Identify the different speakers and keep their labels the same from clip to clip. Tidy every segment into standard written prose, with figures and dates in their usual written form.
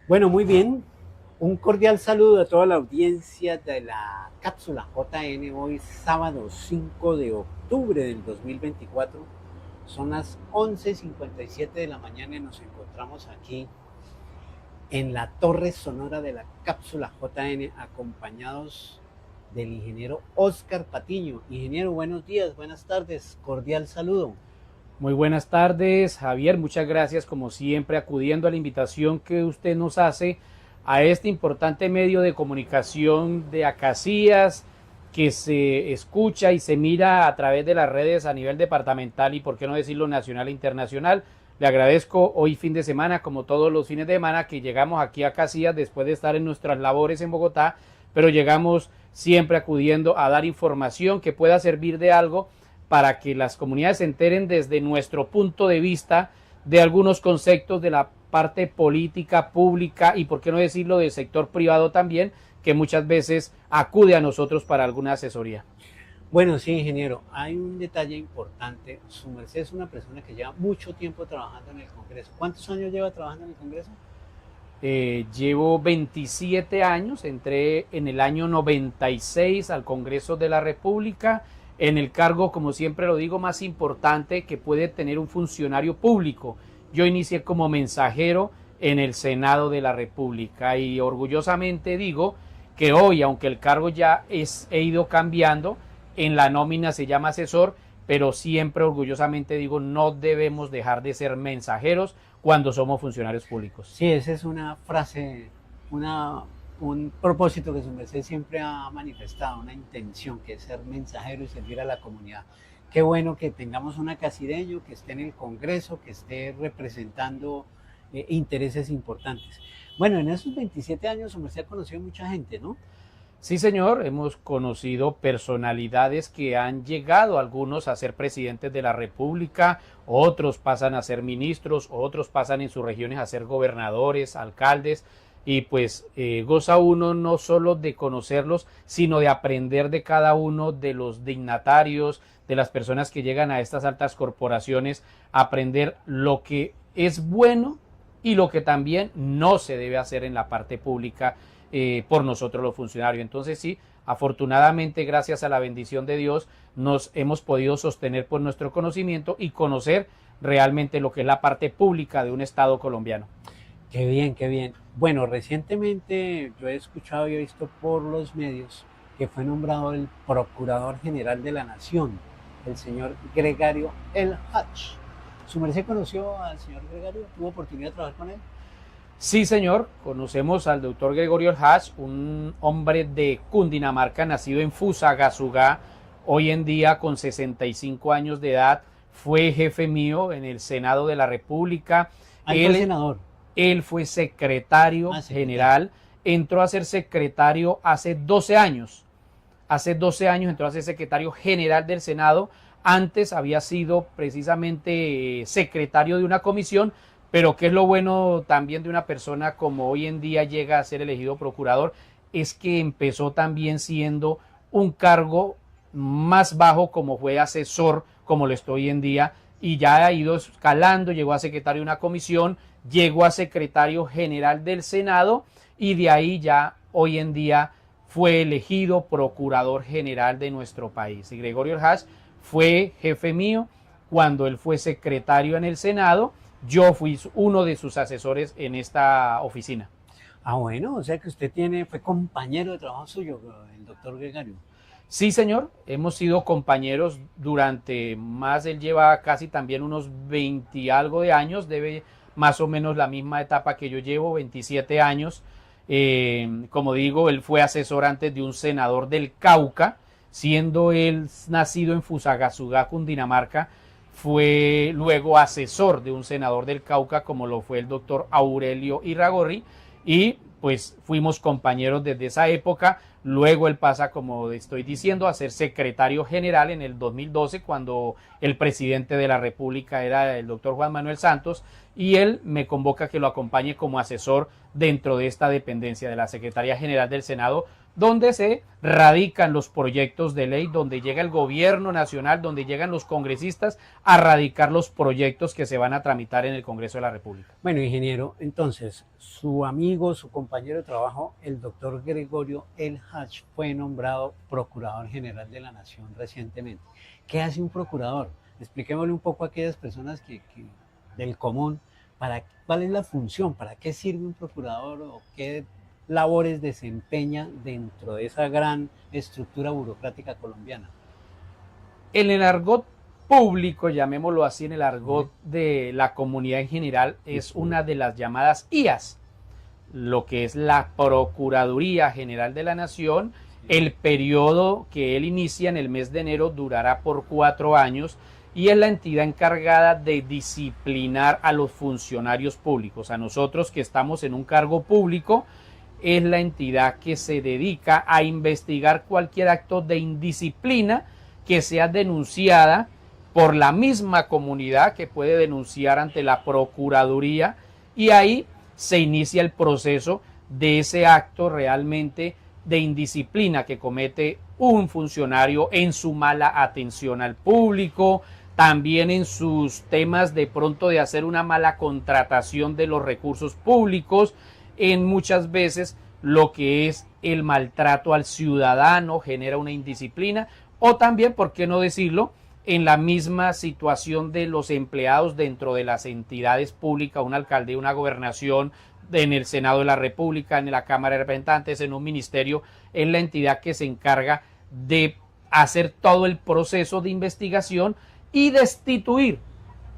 Speaker 1: Bueno, muy bien. Un cordial saludo a toda la audiencia de la cápsula JN hoy sábado 5 de octubre del 2024. Son las 11:57 de la mañana y nos encontramos aquí en la torre sonora de la cápsula JN acompañados del ingeniero Oscar Patiño. Ingeniero, buenos días, buenas tardes, cordial saludo.
Speaker 2: Muy buenas tardes, Javier. Muchas gracias, como siempre, acudiendo a la invitación que usted nos hace a este importante medio de comunicación de Acacías, que se escucha y se mira a través de las redes a nivel departamental y, por qué no decirlo, nacional e internacional. Le agradezco hoy fin de semana, como todos los fines de semana, que llegamos aquí a Acacías después de estar en nuestras labores en Bogotá, pero llegamos siempre acudiendo a dar información que pueda servir de algo para que las comunidades se enteren desde nuestro punto de vista de algunos conceptos de la parte política, pública y, por qué no decirlo, del sector privado también, que muchas veces acude a nosotros para alguna asesoría.
Speaker 1: Bueno, sí, ingeniero, hay un detalle importante. Su merced es una persona que lleva mucho tiempo trabajando en el Congreso. ¿Cuántos años lleva trabajando en el Congreso?
Speaker 2: Llevo 27 años, entré en el año 96 al Congreso de la República, en el cargo, como siempre lo digo, más importante que puede tener un funcionario público. Yo inicié como mensajero en el Senado de la República y orgullosamente digo que hoy, aunque el cargo he ido cambiando, en la nómina se llama asesor, pero siempre orgullosamente digo, no debemos dejar de ser mensajeros cuando somos funcionarios públicos.
Speaker 1: Sí, esa es una frase, un propósito que su merced siempre ha manifestado, una intención que es ser mensajero y servir a la comunidad. Qué bueno que tengamos una casideño que esté en el Congreso, que esté representando intereses importantes. Bueno, en esos 27 años su merced ha conocido mucha gente, ¿no?
Speaker 2: Sí, señor, hemos conocido personalidades que han llegado, algunos a ser presidentes de la República, otros pasan a ser ministros, otros pasan en sus regiones a ser gobernadores, alcaldes, y pues goza uno no solo de conocerlos, sino de aprender de cada uno de los dignatarios, de las personas que llegan a estas altas corporaciones, aprender lo que es bueno y lo que también no se debe hacer en la parte pública por nosotros los funcionarios. Entonces sí, afortunadamente, gracias a la bendición de Dios, nos hemos podido sostener por nuestro conocimiento y conocer realmente lo que es la parte pública de un Estado colombiano.
Speaker 1: Qué bien, qué bien. Bueno, recientemente yo he escuchado y he visto por los medios que fue nombrado el Procurador General de la Nación, el señor Gregario El Hach. ¿Su merced conoció al señor Gregario? ¿Tuvo oportunidad de trabajar con él?
Speaker 2: Sí, señor, conocemos al doctor Gregorio Hatch, un hombre de Cundinamarca, nacido en Fusagasugá, hoy en día con 65 años de edad, fue jefe mío en el Senado de la República.
Speaker 1: Ahí fue
Speaker 2: Él,
Speaker 1: senador.
Speaker 2: él fue secretario
Speaker 1: Secretario.
Speaker 2: general, entró a ser secretario hace 12 años. Hace 12 años entró a ser secretario general del Senado. Antes había sido precisamente secretario de una comisión, pero qué es lo bueno también de una persona como hoy en día llega a ser elegido procurador, es que empezó también siendo un cargo más bajo como fue asesor, como lo estoy hoy en día, y ya ha ido escalando, llegó a secretario de una comisión, llegó a secretario general del Senado y de ahí ya hoy en día fue elegido procurador general de nuestro país. Y Gregorio Hatch fue jefe mío cuando él fue secretario en el Senado. Yo fui uno de sus asesores en esta oficina.
Speaker 1: Ah, bueno, o sea que usted fue compañero de trabajo suyo, el doctor Gregario.
Speaker 2: Sí, señor, hemos sido compañeros durante más, él lleva casi también unos 20 y algo de años, debe más o menos la misma etapa que yo llevo, 27 años. Como digo, él fue asesor antes de un senador del Cauca, siendo él nacido en Fusagasugá, Cundinamarca, fue luego asesor de un senador del Cauca, como lo fue el doctor Aurelio Irragorri, y pues fuimos compañeros desde esa época. Luego él pasa, como estoy diciendo, a ser secretario general en el 2012, cuando el presidente de la República era el doctor Juan Manuel Santos, y él me convoca que lo acompañe como asesor dentro de esta dependencia de la Secretaría General del Senado, donde se radican los proyectos de ley, donde llega el gobierno nacional, donde llegan los congresistas a radicar los proyectos que se van a tramitar en el Congreso de la República.
Speaker 1: Bueno, ingeniero, entonces, su amigo, su compañero de trabajo, el doctor Gregorio El Hach, fue nombrado Procurador General de la Nación recientemente. ¿Qué hace un procurador? Expliquémosle un poco a aquellas personas del común, ¿cuál es la función? ¿Para qué sirve un procurador o qué labores desempeña dentro de esa gran estructura burocrática colombiana?
Speaker 2: En el argot público, llamémoslo así, en el argot de la comunidad en general, es una de las llamadas IAS, lo que es la Procuraduría General de la Nación. El periodo que él inicia en el mes de enero durará por 4 años y es la entidad encargada de disciplinar a los funcionarios públicos. A nosotros que estamos en un cargo público, es la entidad que se dedica a investigar cualquier acto de indisciplina que sea denunciada por la misma comunidad, que puede denunciar ante la Procuraduría, y ahí se inicia el proceso de ese acto realmente de indisciplina que comete un funcionario en su mala atención al público, también en sus temas de pronto de hacer una mala contratación de los recursos públicos, en muchas veces lo que es el maltrato al ciudadano genera una indisciplina, o también, ¿por qué no decirlo?, en la misma situación de los empleados dentro de las entidades públicas, un alcalde, una gobernación, en el Senado de la República, en la Cámara de Representantes, en un ministerio, es la entidad que se encarga de hacer todo el proceso de investigación y destituir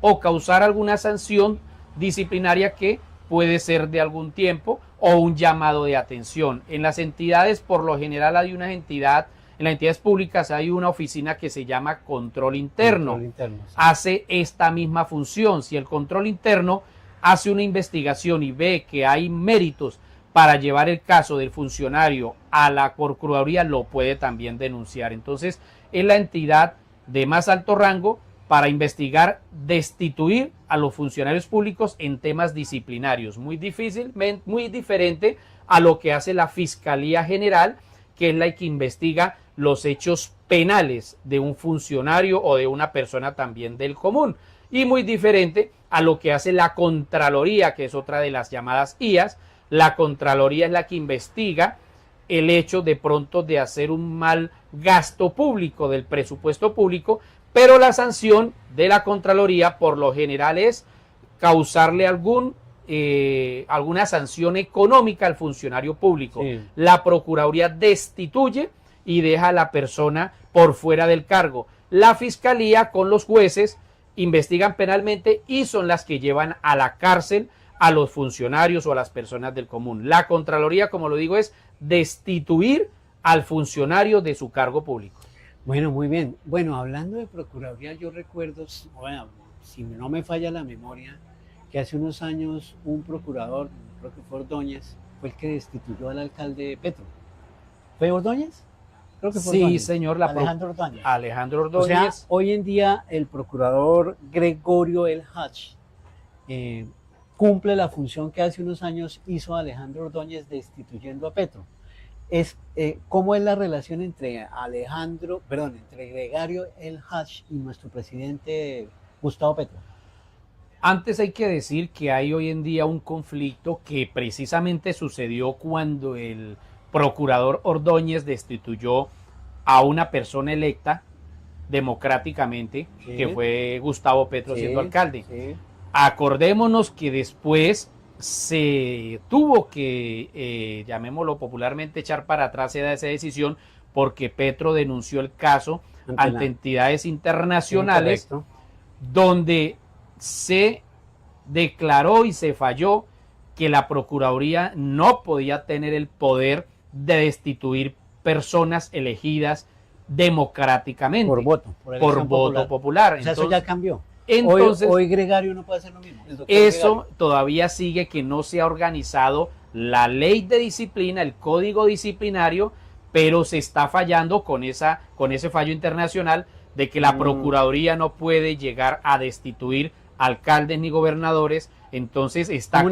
Speaker 2: o causar alguna sanción disciplinaria que puede ser de algún tiempo o un llamado de atención. En las entidades, por lo general, hay una entidad, en las entidades públicas hay una oficina que se llama Control Interno.
Speaker 1: Control interno, sí.
Speaker 2: Hace esta misma función. Si el Control Interno hace una investigación y ve que hay méritos para llevar el caso del funcionario a la Procuraduría, lo puede también denunciar. Entonces, es la entidad de más alto rango para investigar, destituir a los funcionarios públicos en temas disciplinarios. Muy difícil, muy diferente a lo que hace la Fiscalía General, que es la que investiga los hechos penales de un funcionario o de una persona también del común. Y muy diferente a lo que hace la Contraloría, que es otra de las llamadas IAS. La Contraloría es la que investiga el hecho de pronto de hacer un mal gasto público del presupuesto público, pero la sanción de la Contraloría por lo general es causarle alguna sanción económica al funcionario público. Sí. La Procuraduría destituye y deja a la persona por fuera del cargo. La Fiscalía con los jueces investigan penalmente y son las que llevan a la cárcel a los funcionarios o a las personas del común. La Contraloría, como lo digo, es destituir al funcionario de su cargo público.
Speaker 1: Bueno, muy bien. Bueno, hablando de Procuraduría, yo recuerdo, bueno, si no me falla la memoria, que hace unos años un procurador, creo que fue Ordóñez, fue el que destituyó al alcalde de Petro. ¿Fue Ordóñez? Creo que fue
Speaker 2: sí,
Speaker 1: Ordóñez.
Speaker 2: Señor.
Speaker 1: Alejandro Ordóñez.
Speaker 2: Alejandro Ordóñez.
Speaker 1: O sea, hoy en día el procurador Gregorio El Hach cumple la función que hace unos años hizo Alejandro Ordóñez destituyendo a Petro. ¿Cómo es la relación entre entre Gregorio El Hach y nuestro presidente Gustavo Petro?
Speaker 2: Antes hay que decir que hay hoy en día un conflicto que precisamente sucedió cuando el procurador Ordóñez destituyó a una persona electa democráticamente, sí, que fue Gustavo Petro, sí, siendo alcalde. Sí. Acordémonos que después se tuvo que, llamémoslo popularmente, echar para atrás esa decisión porque Petro denunció el caso ante entidades internacionales, sí, donde se declaró y se falló que la Procuraduría no podía tener el poder de destituir personas elegidas democráticamente.
Speaker 1: Por voto.
Speaker 2: Por voto popular.
Speaker 1: O sea, entonces, eso ya cambió.
Speaker 2: Entonces,
Speaker 1: hoy Gregorio no puede hacer lo mismo.
Speaker 2: Eso Gregorio todavía sigue, que no se ha organizado la ley de disciplina, el código disciplinario, pero se está fallando con ese fallo internacional de que la Procuraduría no puede llegar a destituir alcaldes ni gobernadores. Entonces está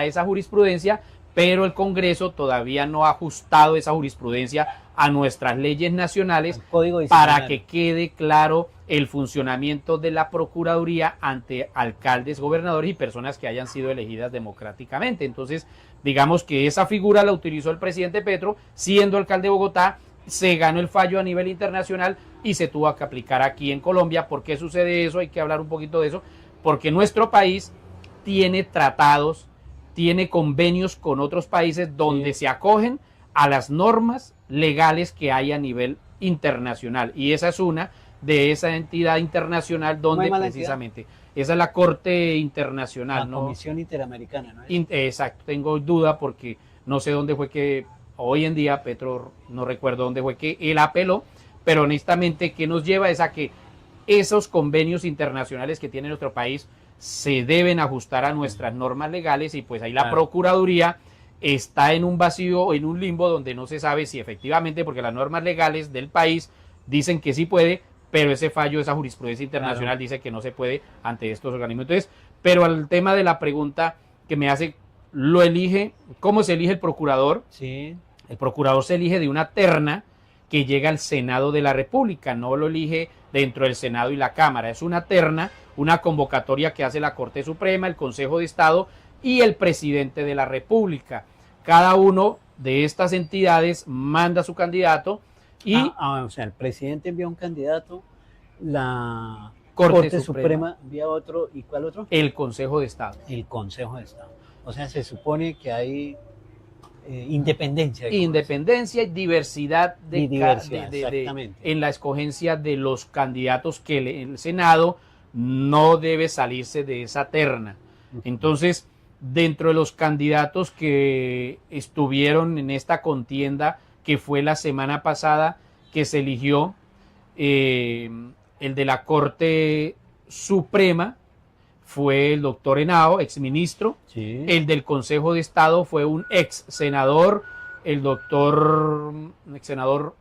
Speaker 2: esa jurisprudencia, pero el Congreso todavía no ha ajustado esa jurisprudencia a nuestras leyes nacionales para que quede claro el funcionamiento de la Procuraduría ante alcaldes, gobernadores y personas que hayan sido elegidas democráticamente. Entonces, digamos que esa figura la utilizó el presidente Petro, siendo alcalde de Bogotá, se ganó el fallo a nivel internacional y se tuvo que aplicar aquí en Colombia. ¿Por qué sucede eso? Hay que hablar un poquito de eso, porque nuestro país tiene tratados, tiene convenios con otros países donde se acogen a las normas legales que hay a nivel internacional, y esa es una de esa entidad internacional donde precisamente esa es la Corte Internacional,
Speaker 1: la Comisión Interamericana, ¿no?
Speaker 2: Exacto, tengo duda porque no sé dónde fue que hoy en día Petro, no recuerdo dónde fue que él apeló, pero honestamente que nos lleva es a que esos convenios internacionales que tiene nuestro país se deben ajustar a nuestras normas legales, y pues ahí la Procuraduría está en un vacío, en un limbo donde no se sabe si efectivamente, porque las normas legales del país dicen que sí puede, pero ese fallo, esa jurisprudencia internacional dice que no se puede ante estos organismos. Entonces, pero al tema de la pregunta que me hace, ¿cómo se elige el procurador?
Speaker 1: Sí.
Speaker 2: El procurador se elige de una terna que llega al Senado de la República, no lo elige dentro del Senado y la Cámara, es una terna, una convocatoria que hace la Corte Suprema, el Consejo de Estado y el presidente de la República. Cada uno de estas entidades manda su candidato y...
Speaker 1: o sea, el presidente envía un candidato, la Corte Suprema envía otro, ¿y cuál otro?
Speaker 2: El Consejo de Estado.
Speaker 1: El Consejo de Estado. O sea, se supone que hay independencia.
Speaker 2: Independencia y diversidad,
Speaker 1: exactamente.
Speaker 2: En la escogencia de los candidatos, que el Senado no debe salirse de esa terna. Entonces, dentro de los candidatos que estuvieron en esta contienda, que fue la semana pasada, que se eligió el de la Corte Suprema, fue el doctor Henao, exministro.
Speaker 1: Sí.
Speaker 2: El del Consejo de Estado fue un ex senador, el doctor senador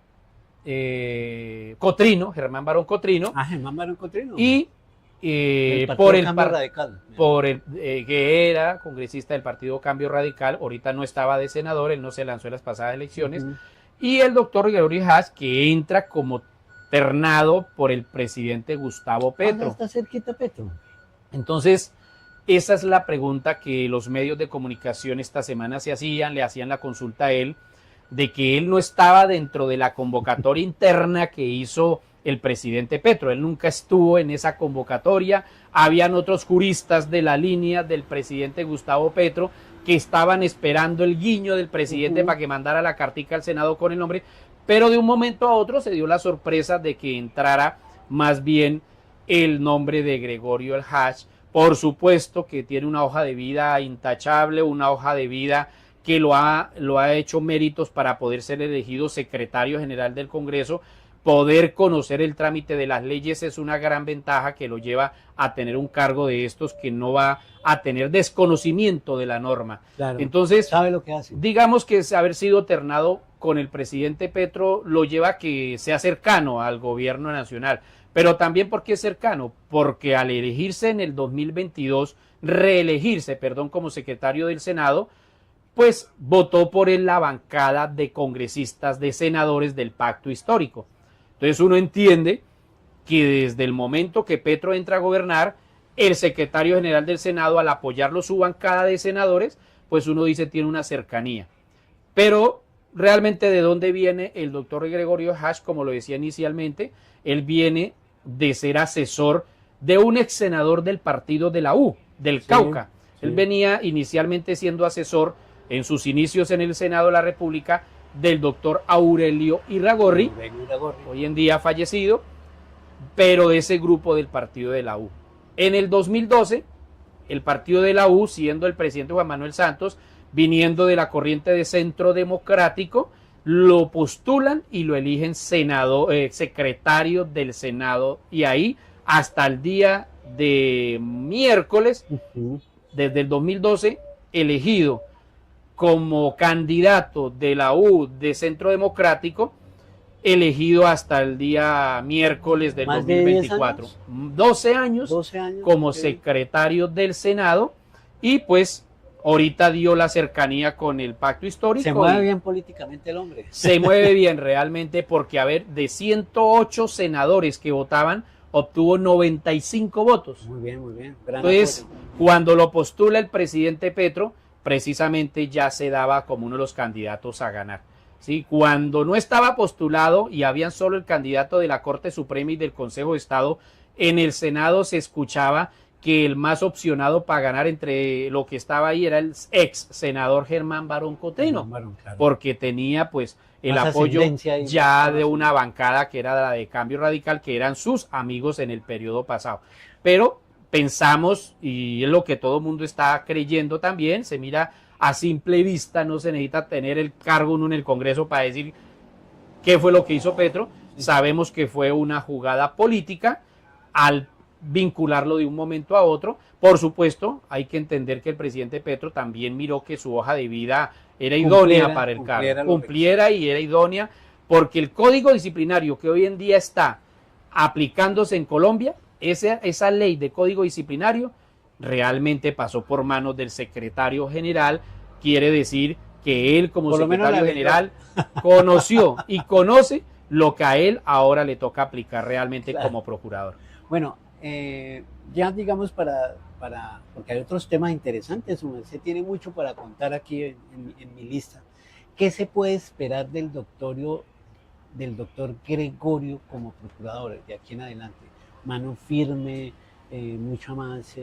Speaker 2: Cotrino, Germán Barón Cotrino.
Speaker 1: Germán Barón Cotrino.
Speaker 2: Y
Speaker 1: por el Cambio Radical.
Speaker 2: Que era congresista del Partido Cambio Radical, ahorita no estaba de senador, él no se lanzó en las pasadas elecciones. Y el doctor Gregorio Haas, que entra como ternado por el presidente Gustavo Petro.
Speaker 1: Está cerquita Petro.
Speaker 2: Entonces, esa es la pregunta que los medios de comunicación esta semana le hacían la consulta a él, de que él no estaba dentro de la convocatoria interna que hizo el presidente Petro. Él nunca estuvo en esa convocatoria. Habían otros juristas de la línea del presidente Gustavo Petro que estaban esperando el guiño del presidente para que mandara la cartica al Senado con el nombre, pero de un momento a otro se dio la sorpresa de que entrara más bien el nombre de Gregorio El Haas. Por supuesto que tiene una hoja de vida intachable, una hoja de vida que lo ha hecho méritos para poder ser elegido secretario general del Congreso. Poder conocer el trámite de las leyes es una gran ventaja que lo lleva a tener un cargo de estos, que no va a tener desconocimiento de la norma.
Speaker 1: Claro,
Speaker 2: entonces,
Speaker 1: sabe lo que hace.
Speaker 2: Digamos que haber sido ternado con el presidente Petro lo lleva a que sea cercano al gobierno nacional. Pero también, ¿por qué cercano? Porque al elegirse en el 2022, reelegirse, como secretario del Senado, pues votó por él la bancada de congresistas, de senadores del pacto histórico. Entonces uno entiende que desde el momento que Petro entra a gobernar, el secretario general del Senado, al apoyarlo su bancada de senadores, pues uno dice tiene una cercanía. Pero realmente, ¿de dónde viene el doctor Gregorio Haas? Como lo decía inicialmente, él viene de ser asesor de un ex senador del partido de la U, del Cauca. Él venía inicialmente siendo asesor en sus inicios en el Senado de la República del doctor Aurelio Irragorri, hoy en día fallecido, pero de ese grupo del partido de la U. En el 2012, el partido de la U, siendo el presidente Juan Manuel Santos, viniendo de la corriente de Centro Democrático, lo postulan y lo eligen secretario del Senado, y ahí hasta el día de miércoles, desde el 2012, elegido como candidato de la U de Centro Democrático, elegido hasta el día miércoles del 2024. 12 años como secretario del Senado, y pues ahorita dio la cercanía con el pacto histórico.
Speaker 1: Se mueve bien políticamente el hombre.
Speaker 2: Se mueve bien realmente porque, a ver, de 108 senadores que votaban, obtuvo 95 votos.
Speaker 1: Muy bien, muy bien. Gran
Speaker 2: Entonces,
Speaker 1: apoyo.
Speaker 2: cuando lo postula el presidente Petro, precisamente ya se daba como uno de los candidatos a ganar. ¿Sí? Cuando no estaba postulado y habían solo el candidato de la Corte Suprema y del Consejo de Estado, en el Senado se escuchaba que el más opcionado para ganar entre lo que estaba ahí era el ex senador Germán Barón Cotrino,
Speaker 1: Claro.
Speaker 2: porque tenía pues el
Speaker 1: Más
Speaker 2: apoyo
Speaker 1: ascendencia ahí.
Speaker 2: ya de una bancada que era la de Cambio Radical, que eran sus amigos en el periodo pasado. Pero pensamos, y es lo que todo el mundo está creyendo también, se mira a simple vista, no se necesita tener el cargo uno en el Congreso para decir qué fue lo que hizo Petro. Sabemos que fue una jugada política al vincularlo de un momento a otro. Por supuesto, hay que entender que el presidente Petro también miró que su hoja de vida era idónea para el cargo, cumpliera y era idónea, porque el código disciplinario que hoy en día está aplicándose en Colombia, esa ley de código disciplinario realmente pasó por manos del secretario general. Quiere decir que él como secretario general conoció y conoce lo que a él ahora le toca aplicar realmente como procurador.
Speaker 1: Bueno, ya digamos porque hay otros temas interesantes, usted tiene mucho para contar aquí en mi lista. ¿Qué se puede esperar del doctor Gregorio como procurador de aquí en adelante? Mano firme, mucha más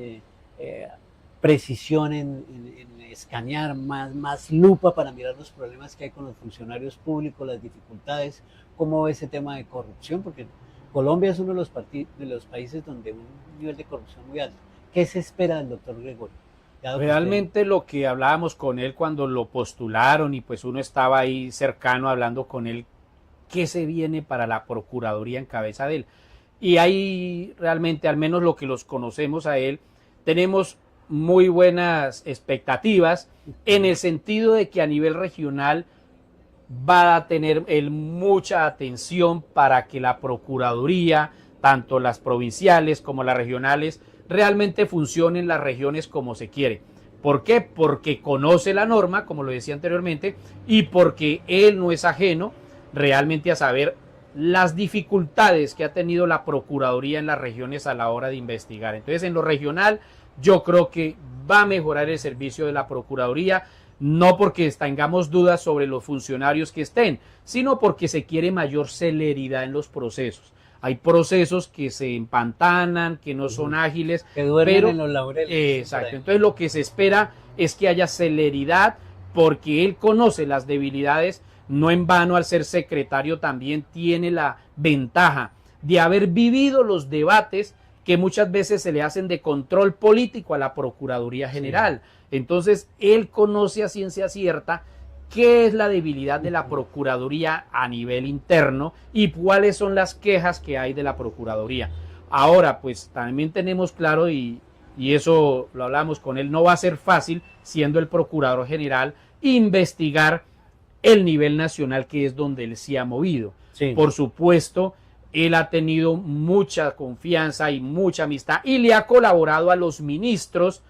Speaker 1: precisión en escanear, más lupa para mirar los problemas que hay con los funcionarios públicos, las dificultades. ¿Cómo ve ese tema de corrupción? Porque Colombia es uno de los países donde un nivel de corrupción muy alto. ¿Qué se espera del doctor Gregorio?
Speaker 2: Realmente lo que hablábamos con él cuando lo postularon y pues uno estaba ahí cercano hablando con él, ¿qué se viene para la Procuraduría en cabeza de él? Y ahí realmente, al menos lo que los conocemos a él, tenemos muy buenas expectativas en el sentido de que a nivel regional va a tener él mucha atención para que la Procuraduría, tanto las provinciales como las regionales, realmente funcionen las regiones como se quiere. ¿Por qué? Porque conoce la norma, como lo decía anteriormente, y porque él no es ajeno realmente a saber las dificultades que ha tenido la Procuraduría en las regiones a la hora de investigar. Entonces, en lo regional, yo creo que va a mejorar el servicio de la Procuraduría, no porque tengamos dudas sobre los funcionarios que estén, sino porque se quiere mayor celeridad en los procesos. Hay procesos que se empantanan, que no son ágiles,
Speaker 1: que duermen en los laureles.
Speaker 2: Exacto. Entonces lo que se espera es que haya celeridad, porque él conoce las debilidades. No en vano, al ser secretario también tiene la ventaja de haber vivido los debates que muchas veces se le hacen de control político a la Procuraduría General. Sí. Entonces él conoce a ciencia cierta qué es la debilidad de la Procuraduría a nivel interno y cuáles son las quejas que hay de la Procuraduría. Ahora, pues también tenemos claro, y eso lo hablamos con él, no va a ser fácil, siendo el Procurador General, investigar el nivel nacional, que es donde él se ha movido. Sí. Por supuesto, él ha tenido mucha confianza y mucha amistad y le ha colaborado a los ministros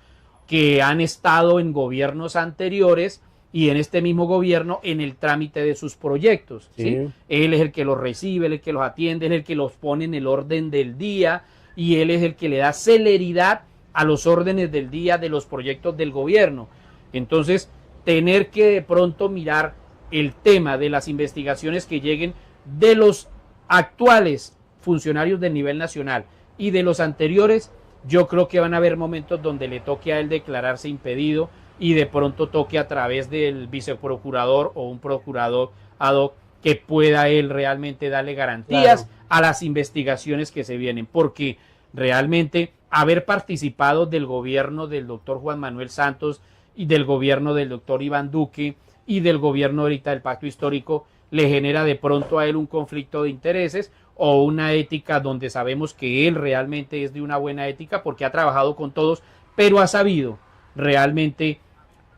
Speaker 2: que han estado en gobiernos anteriores y en este mismo gobierno en el trámite de sus proyectos. Sí. ¿Sí? Él es el que los recibe, él es el que los atiende, él es el que los pone en el orden del día y él es el que le da celeridad a los órdenes del día de los proyectos del gobierno. Entonces, tener que de pronto mirar el tema de las investigaciones que lleguen de los actuales funcionarios del nivel nacional y de los anteriores, yo creo que van a haber momentos donde le toque a él declararse impedido y de pronto toque a través del viceprocurador o un procurador ad hoc que pueda él realmente darle garantías a las investigaciones que se vienen, porque realmente haber participado del gobierno del doctor Juan Manuel Santos y del gobierno del doctor Iván Duque y del gobierno ahorita del pacto histórico le genera de pronto a él un conflicto de intereses o una ética donde sabemos que él realmente es de una buena ética porque ha trabajado con todos, pero ha sabido realmente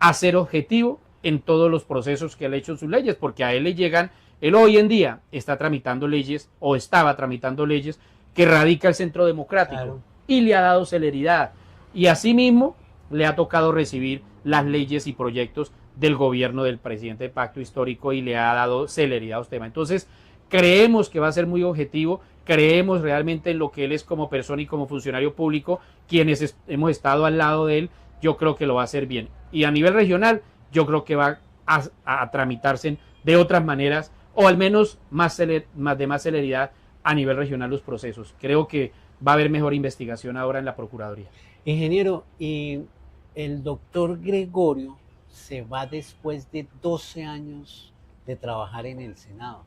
Speaker 2: hacer objetivo en todos los procesos que él ha hecho en sus leyes, porque a él le llegan, él hoy en día está tramitando leyes o estaba tramitando leyes que radica el Centro Democrático y le ha dado celeridad y asimismo le ha tocado recibir las leyes y proyectos del gobierno del presidente del Pacto Histórico y le ha dado celeridad a los temas. Entonces, creemos que va a ser muy objetivo, creemos realmente en lo que él es como persona y como funcionario público, quienes hemos estado al lado de él, yo creo que lo va a hacer bien. Y a nivel regional, yo creo que va a tramitarse de otras maneras, o al menos de más celeridad a nivel regional los procesos. Creo que va a haber mejor investigación ahora en la Procuraduría.
Speaker 1: Ingeniero, y el doctor Gregorio se va después de 12 años de trabajar en el Senado.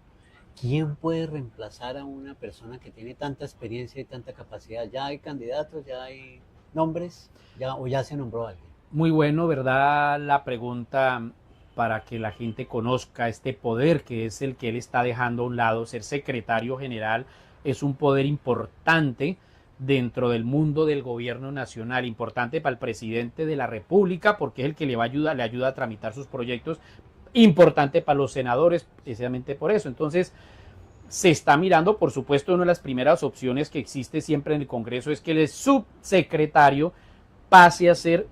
Speaker 1: ¿Quién puede reemplazar a una persona que tiene tanta experiencia y tanta capacidad? ¿Ya hay candidatos, ya hay nombres, o ya se nombró alguien?
Speaker 2: Muy bueno, ¿verdad? La pregunta para que la gente conozca este poder que es el que él está dejando a un lado. Ser secretario general es un poder importante dentro del mundo del gobierno nacional, importante para el presidente de la República porque es el que le ayuda a tramitar sus proyectos, importante para los senadores precisamente por eso. Entonces se está mirando, por supuesto, una de las primeras opciones que existe siempre en el Congreso es que el subsecretario pase a ser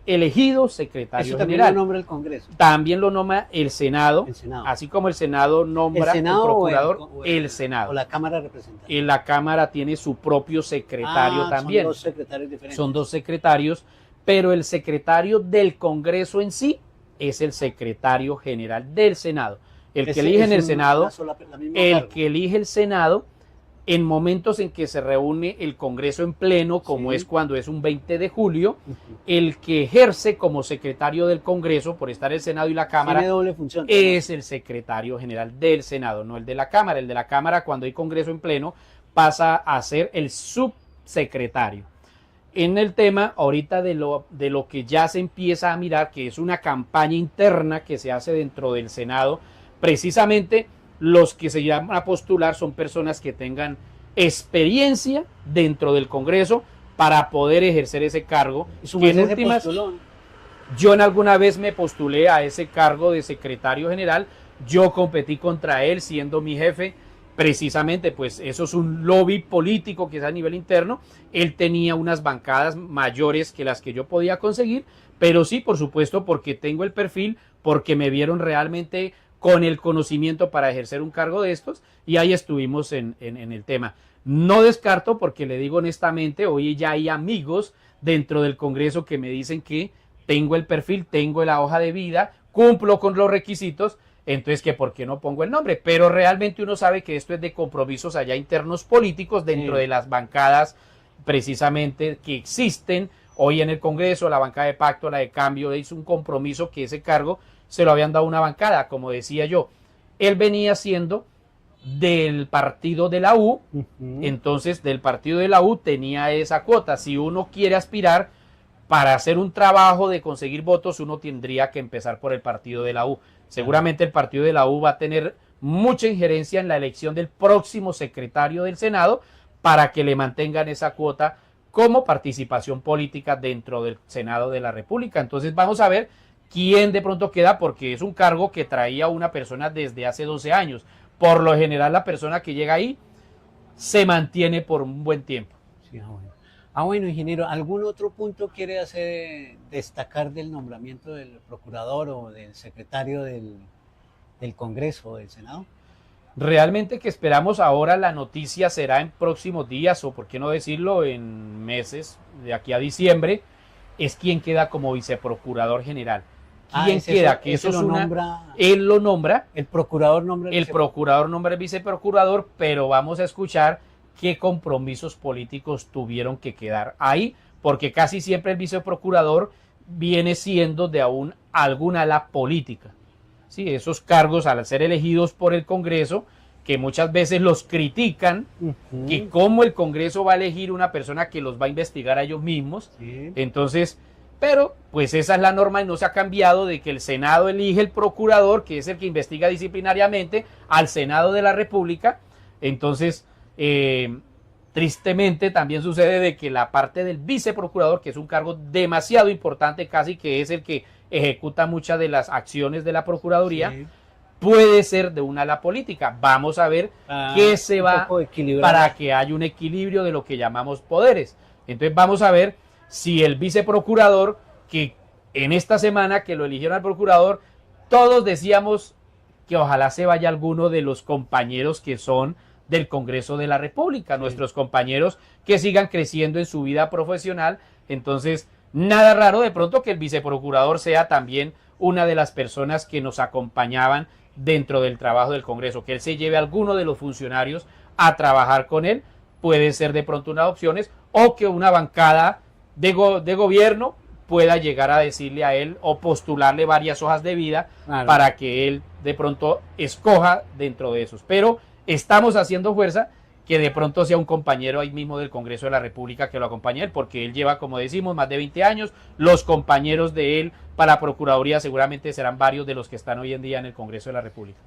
Speaker 2: elegido secretario general.
Speaker 1: También lo nombra el Congreso.
Speaker 2: También lo nombra el Senado, así como el Senado nombra el procurador, el Senado.
Speaker 1: O la Cámara de Representantes.
Speaker 2: Y la Cámara tiene su propio secretario también.
Speaker 1: Son dos secretarios diferentes.
Speaker 2: Son dos secretarios, pero el secretario del Congreso en sí es el secretario general del Senado. El que elige en el Senado, que elige el Senado en momentos en que se reúne el Congreso en pleno, como es cuando es un 20 de julio, el que ejerce como secretario del Congreso, por estar el Senado y la Cámara,
Speaker 1: tiene doble función,
Speaker 2: es el secretario general del Senado, no el de la Cámara. El de la Cámara, cuando hay Congreso en pleno, pasa a ser el subsecretario. En el tema ahorita de lo que ya se empieza a mirar, que es una campaña interna que se hace dentro del Senado, precisamente los que se llaman a postular son personas que tengan experiencia dentro del Congreso para poder ejercer ese cargo. Yo en alguna vez me postulé a ese cargo de secretario general, yo competí contra él siendo mi jefe, precisamente pues eso es un lobby político que es a nivel interno. Él tenía unas bancadas mayores que las que yo podía conseguir, pero sí, por supuesto, porque tengo el perfil, porque me vieron realmente con el conocimiento para ejercer un cargo de estos, y ahí estuvimos en el tema. No descarto, porque le digo honestamente, hoy ya hay amigos dentro del Congreso que me dicen que tengo el perfil, tengo la hoja de vida, cumplo con los requisitos, entonces que por qué no pongo el nombre, pero realmente uno sabe que esto es de compromisos allá internos políticos dentro de las bancadas precisamente que existen hoy en el Congreso. La bancada de Pacto, la de Cambio, hizo un compromiso que ese cargo se lo habían dado una bancada, como decía yo. Él venía siendo del partido de la U, entonces del partido de la U tenía esa cuota. Si uno quiere aspirar para hacer un trabajo de conseguir votos, uno tendría que empezar por el partido de la U. Seguramente el partido de la U va a tener mucha injerencia en la elección del próximo secretario del Senado para que le mantengan esa cuota como participación política dentro del Senado de la República. Entonces vamos a ver quién de pronto queda, porque es un cargo que traía una persona desde hace 12 años. Por lo general la persona que llega ahí se mantiene por un buen tiempo.
Speaker 1: Sí, bueno, ingeniero, ¿algún otro punto quiere destacar del nombramiento del procurador o del secretario del Congreso o del Senado?
Speaker 2: Realmente que esperamos ahora, la noticia será en próximos días, o por qué no decirlo en meses, de aquí a diciembre, es quién queda como viceprocurador general. ¿Quién queda? Que eso es él lo nombra.
Speaker 1: El procurador nombra
Speaker 2: procurador nombra el viceprocurador, pero vamos a escuchar qué compromisos políticos tuvieron que quedar ahí, porque casi siempre el viceprocurador viene siendo de alguna ala política. Sí, esos cargos, al ser elegidos por el Congreso, que muchas veces los critican, que cómo el Congreso va a elegir una persona que los va a investigar a ellos mismos. Entonces, pero pues esa es la norma y no se ha cambiado, de que el Senado elige el procurador, que es el que investiga disciplinariamente al Senado de la República. Entonces, tristemente también sucede de que la parte del viceprocurador, que es un cargo demasiado importante, casi que es el que ejecuta muchas de las acciones de la Procuraduría, puede ser de una ala política. Vamos a ver qué se va para que haya un equilibrio de lo que llamamos poderes. Entonces vamos a ver si el viceprocurador, que en esta semana que lo eligieron al procurador, todos decíamos que ojalá se vaya alguno de los compañeros que son del Congreso de la República, nuestros compañeros que sigan creciendo en su vida profesional. Entonces, nada raro de pronto que el viceprocurador sea también una de las personas que nos acompañaban dentro del trabajo del Congreso, que él se lleve a alguno de los funcionarios a trabajar con él, puede ser de pronto una opción, o que una bancada de gobierno pueda llegar a decirle a él o postularle varias hojas de vida para que él de pronto escoja dentro de esos. Pero estamos haciendo fuerza que de pronto sea un compañero ahí mismo del Congreso de la República que lo acompañe él, porque él lleva, como decimos, más de 20 años, los compañeros de él para la Procuraduría seguramente serán varios de los que están hoy en día en el Congreso de la República.